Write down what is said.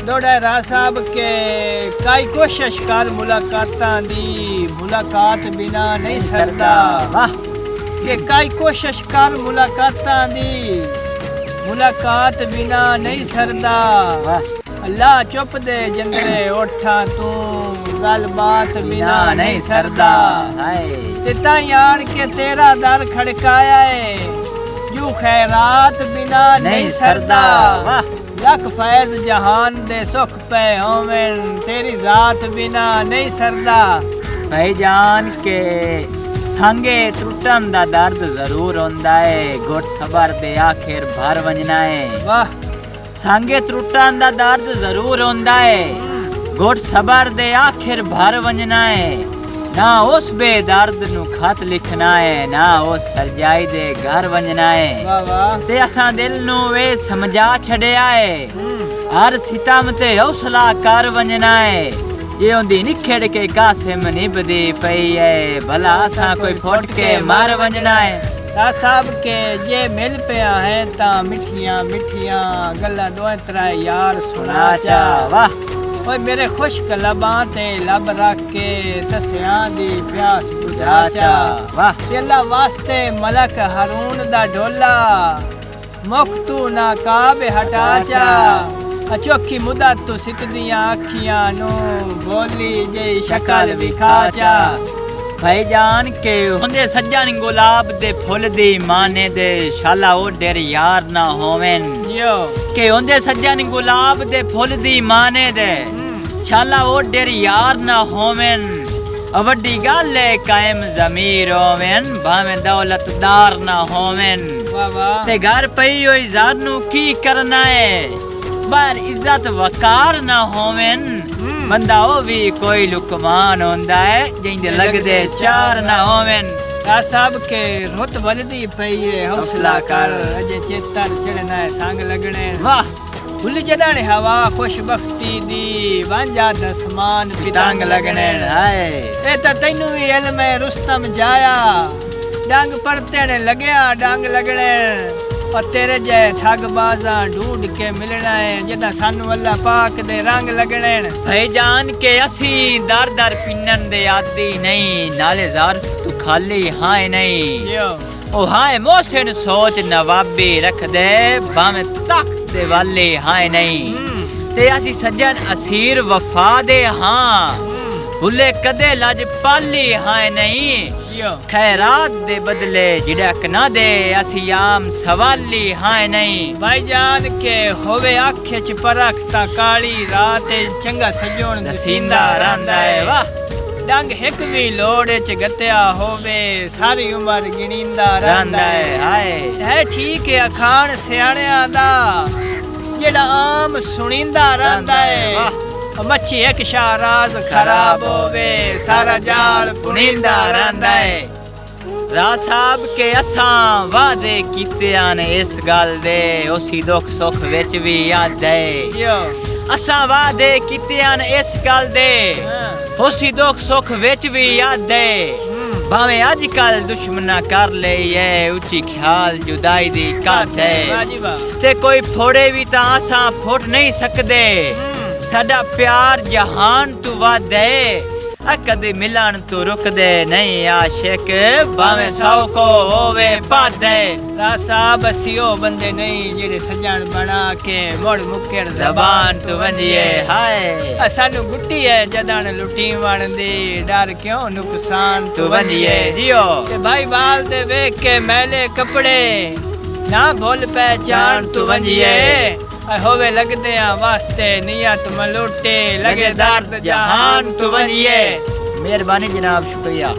लोड़ा राज साहब के काई कोशिश कर मुलाकातां दी, मुलाकात बिना नहीं सरदा। वाह के काई कोशिश कर मुलाकातां दी, मुलाकात बिना नहीं सरदा। वाह अल्लाह चुप दे जंदरे उठा तू, गल बात बिना नहीं सरदा। हाय ते ताई आन के तेरा दर खड़काया है, यू खैरात बिना नहीं सरदा। वाह लख फैज जहान दे सुख पे होवेन, तेरी जात बिना नहीं सरदा। भाईजान के संगे टुटन दा दर्द जरूर होंदा है, गुट सबर दे आखिर भर वंजना है। वाह संगे टुटन दा दर्द जरूर होंदा है, गुट सबर दे आखिर भर वंजना है। ना उस बेदर्द नु खत लिखना है, ना उस सरजाई दे घर वंजना है। वाह वाह ते असां दिल नु वे समझा छड़िया है, हर सितम ते हौसला कर वंजना है। ये उंदी निखेड़ के कासिम निभदी पई है, भला असां कोई फुट के मार वंजना है। राज साहब के जे मिल पिया है ता मिठियां मिठियां गल्लां दोए त्रै यार सुना चा। वाह ओए मेरे खुश्क लबां ते लब रख के तसियां दी प्यास बुझा चा। वाह अल्लाह वास्ते मलक हारून दा ढोला, मुख तू नाकाब हटा चा। अचोखी मुदा तू सितदियां अखियां नू, बोली जे शक्ल विखा चा। भाईजान के हुंदे सज्जन गुलाब दे फुल दी माने दे, शाला ओ डेर यार ना होवेन। यो के हुंदे सज्जन गुलाब दे फुल दी माने दे, शाला ओ डेर यार ना होवेन। वड्डी गल है कायम ज़मीर होवेन, भावें दौलतदार ना होवेन। वाह वाह ते घर पई होई ज़ानू की करना है, पर इज्जत वकार ना होवेन। बंदा ओ भी कोई लुकमान होंदा है, जिंदे लगदे चार ना होवेन। राज साहब के रुत बलदी पई है, हौसला कर अजे चेतर चढ़ना है संग लगने। वाह भुल जदन हवा खुशबख्ती दी, वांजा दसमान पितंग लगने। हाय ए ता तैनू भी इल्म है रुस्तम जाया, डंग परते ने लगया डंग लगने। और तेरे जे ठग बाजा ढूंढ के मिलना है, जदा सानू अल्लाह पाक दे रंग लगने। भाईजान के असी दर दर पिन्नन दे आदी नहीं, नाले जार तू खाली हाय नहीं। यो ओ हाय मोहसिन सोच नवाबी रख दे, भावे तख्त दे वाले हाय नहीं। ते असी सज्जन असीर वफा दे हाँ, भुले कदे लज पाली हाय नहीं। यो खैरात दे बदले झिड़क ना दे, असी आम सवाली हाय नहीं। भाईजान के होवे आखे च परख ता काली रात चंगा सजोण दसींदा रंदा है। वाह डंग हिक भी लोड़ च गत्या होवे, सारी उम्र गिणींदा रंदा है। हाय है ठीक है अखान सियाणियां दा, जेड़ा आम सुनींदा रंदा है। मच्छी एक शाराज खराब होवे, सारा जाल पुनींदा रंदा है। राज साहब के असां वादे कीते आन इस गल दे, उसी दुख सुख विच भी याद है। यो असां वादे कीते आन इस गल दे, उसी दुख सुख विच भी याद है। भावें अजकल दुश्मना कर लई है, उची ख्याल जुदाई दी कद है। ते कोई फोड़े भी तां असां फुट नहीं सकदे, साडा प्यार जहान तू वध है। कदे मिलन तू रुक दे नहीं आशिक, भावें सौ को होवे पद है। राज साहब असियो बंदे नहीं जेड़े सजन बना के मुड़ मुकर जबान तू वंजिए। हाय सानू गुट्टी है जदन लुटी वण दी, डर क्यों नुकसान तू वंजिए। जियो ते भाई बाल दे वेख के मैले कपड़े, ना भूल पहचान तू वंजिए। होवे लगदे वास्ते नियत मलूटे, लगे दर्द जहान तू वंजिए। मेहरबानी जनाब, शुक्रिया।